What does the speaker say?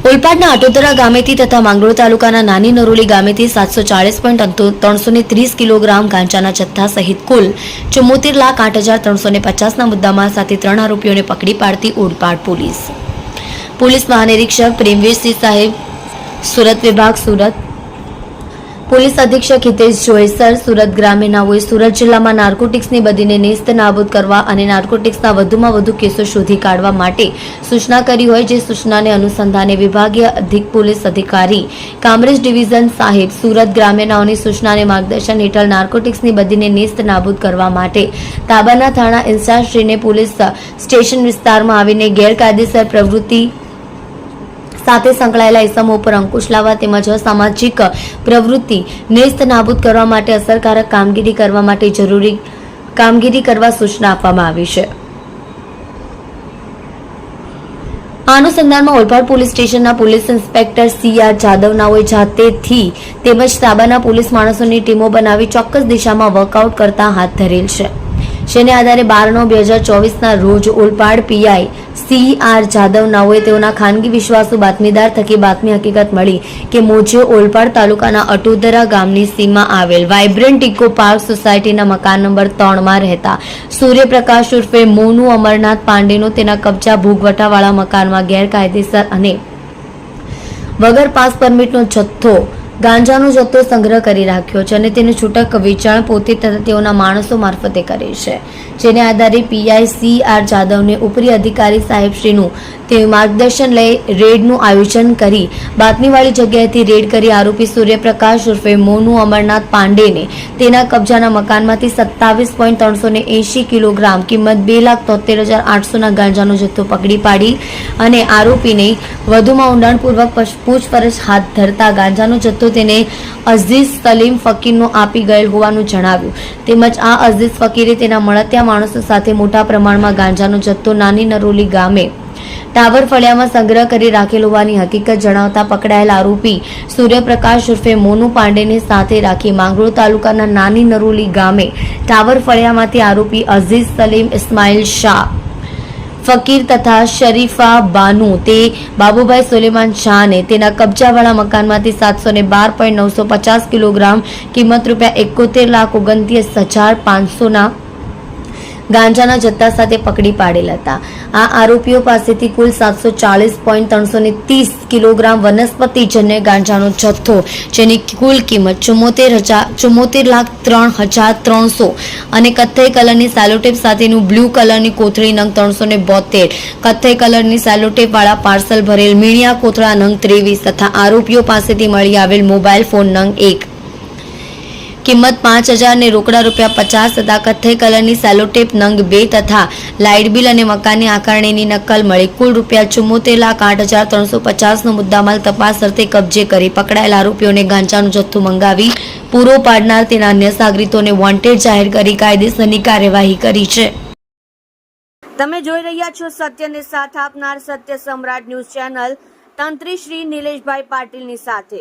ઓલપાડના અટોદરા ગામેથી તથા માંગરોળ તાલુકાના નાની નરોલી ગામેથી 740.330 કિલોગ્રામ ગાંજાના જથ્થા સહિત કુલ 74,08,350ના મુદ્દામાલ સાથે 3 આરોપીઓને પકડી પાડતી ઓલપાડ પોલીસ મહાનિરીક્ષક પ્રેમવીરસિંહ સાહેબ, સુરત વિભાગ, સુરત પોલીસ અધિક્ષક હિતેશ જોયસર, સુરત ગ્રામ્ય નાઓએ સુરત જિલ્લામાં નાર્કોટિક્સની બદીને નેસ્ત નાબૂદ કરવા અને નાર્કોટિક્સના વધુમાં વધુ કેસો શોધી કાઢવા માટે સૂચના કરી હોય, જે સૂચનાને અનુસંધાને વિભાગીય અધિક પોલીસ અધિકારી કામરેજ ડિવિઝન સાહેબ, સુરત ગ્રામ્ય નાઓની સૂચનાને માર્ગદર્શન હેઠળ નાર્કોટિક્સની બદીને નેસ્ત નાબૂદ કરવા માટે તાબાના થાણા ઇન્ચાર્જશ્રીને પોલીસ સ્ટેશન વિસ્તારમાં આવીને ગેરકાયદેસર પ્રવૃત્તિ સાથે સંકળાયેલા ઇસમો પર અંકુશ લાવવા તેમજ અસામાજિક પ્રવૃત્તિ નેસ્ત નાબૂદ કરવા માટે અસરકારક કામગીરી કરવા માટે જરૂરી કામગીરી કરવા સૂચના આપવામાં આવી છે। આ અનુસંધાનમાં ઓલપાડ પોલીસ સ્ટેશનના પોલીસ ઇન્સ્પેક્ટર CR જાદવ નાઓએ જાતેથી તેમજ તાબાના પોલીસ માણસોની ટીમો બનાવી ચોક્કસ દિશામાં વર્કઆઉટ કરતા હાથ ધરેલ છે, જેને આધારે 12/9/2024ના રોજ ઓલપાડ PI CR જાદવ નાઓએ તેઓના ખાનગી વિશ્વાસુ બાતમીદાર થકી બાતમી હકીકત મળી કે મોજે ઓલપાડ તાલુકાના અટોદરા ગામની સીમમાં આવેલ વાઇબ્રન્ટ ઇકો પાર્ક સોસાયટીના મકાન નંબર 3માં રહેતા સૂર્યપ્રકાશ ઉર્ફે મોનુ અમરનાથ પાંડેનો તેના કબજા ભૂગવટાવાળા મકાનમાં ગેરકાયદેસર અને વગર પાસ પરમિટનો ગાંજાનો જથ્થો સંગ્રહ કરી રાખ્યો છે અને તેનું છૂટક વેચાણ પોતે તથા તેઓના માણસો મારફતે કરે છે, જેને આધારે PI CR જાદવને ઉપરી અધિકારી સાહેબશ્રીનું તે માર્ગદર્શન લઈ રેડનું આયોજન કરી બાતમીવાળી જગ્યાએથી રેડ કરી આરોપી સૂર્યપ્રકાશ ઉર્ફે મોનુ અમરનાથ પાંડેને તેના કબજાના મકાનમાંથી 27.380 કિલોગ્રામ કિંમત 2,73,800ના ગાંજાનો જથ્થો પકડી પાડી અને આરોપીને વધુમાં ઊંડાણપૂર્વક પૂછપરછ હાથ ધરતા ગાંજાનો જથ્થો તેને અઝીઝ સલીમ ફકીરનો આપી ગયેલ હોવાનું જણાવ્યું, તેમજ આ અઝીઝ ફકીરે તેના મળતિયા માણસો સાથે મોટા પ્રમાણમાં ગાંજાનો જથ્થો નાની નરોલી ગામે ટાવર ફળિયામાં સંગ્રહ કરી રાખેલ હોવાની હકીકત જણાવતા પકડાયેલ આરોપી સૂર્યપ્રકાશ ઉર્ફે મોનુ પાંડેને સાથે રાખી માંગરોળ તાલુકાના નાની નરોલી ગામે ટાવર ફળિયામાંથી આરોપી અઝીઝ સલીમ ઇસ્માઇલ શાહ ફકીર તથા શરીફા બાનુ તે બાબુભાઈ સુલેમાન શાહને તેના કબજાવાળા મકાનમાંથી 712.950 કિલોગ્રામ કિંમત ₹71,29,500ના ગાંજાના જથ્થા સાથે પકડી પાડેલ હતા। આ આરોપીઓ પાસેથી કુલ 740.330 કિલોગ્રામ વનસ્પતિજન્ય ગાંજાનો જથ્થો, જેની કુલ કિંમત 74,03,300 અને કથ્થઈ કલરની સેલોટેપ સાથેનું બ્લુ કલરની કોથળી નંગ 372, કથ્થઈ કલરની સેલોટેપ વાળા પાર્સલ ભરેલ મીણિયા કોથળા નંગ 23 તથા આરોપીઓ પાસેથી મળી આવેલ મોબાઈલ ફોન નંગ 1 કિંમત 5,000 ને રોકડા ₹50 તથા કથ્થઈ કલરની સેલોટેપ નંગ 2 તથા લાઇટ બિલ અને મકાનની આકારણીની નકલ મળી કુલ ₹74,08,350નો મુદ્દામાલ તપાસ અર્થે કબજે કરી પકડાયેલ આરોપીઓને ગાંજાનો જથ્થો મંગાવી પૂરો પાડનાર તેના અન્ય સાગરીતોને વોન્ટેડ જાહેર કરી કાયદેસરની કાર્યવાહી કરી છે। તમે જોઈ રહ્યા છો સત્યને સાથ આપનાર સત્ય સમ્રાટ ન્યૂઝ ચેનલ તંત્રી શ્રી નિલેશભાઈ પાટીલની સાથે।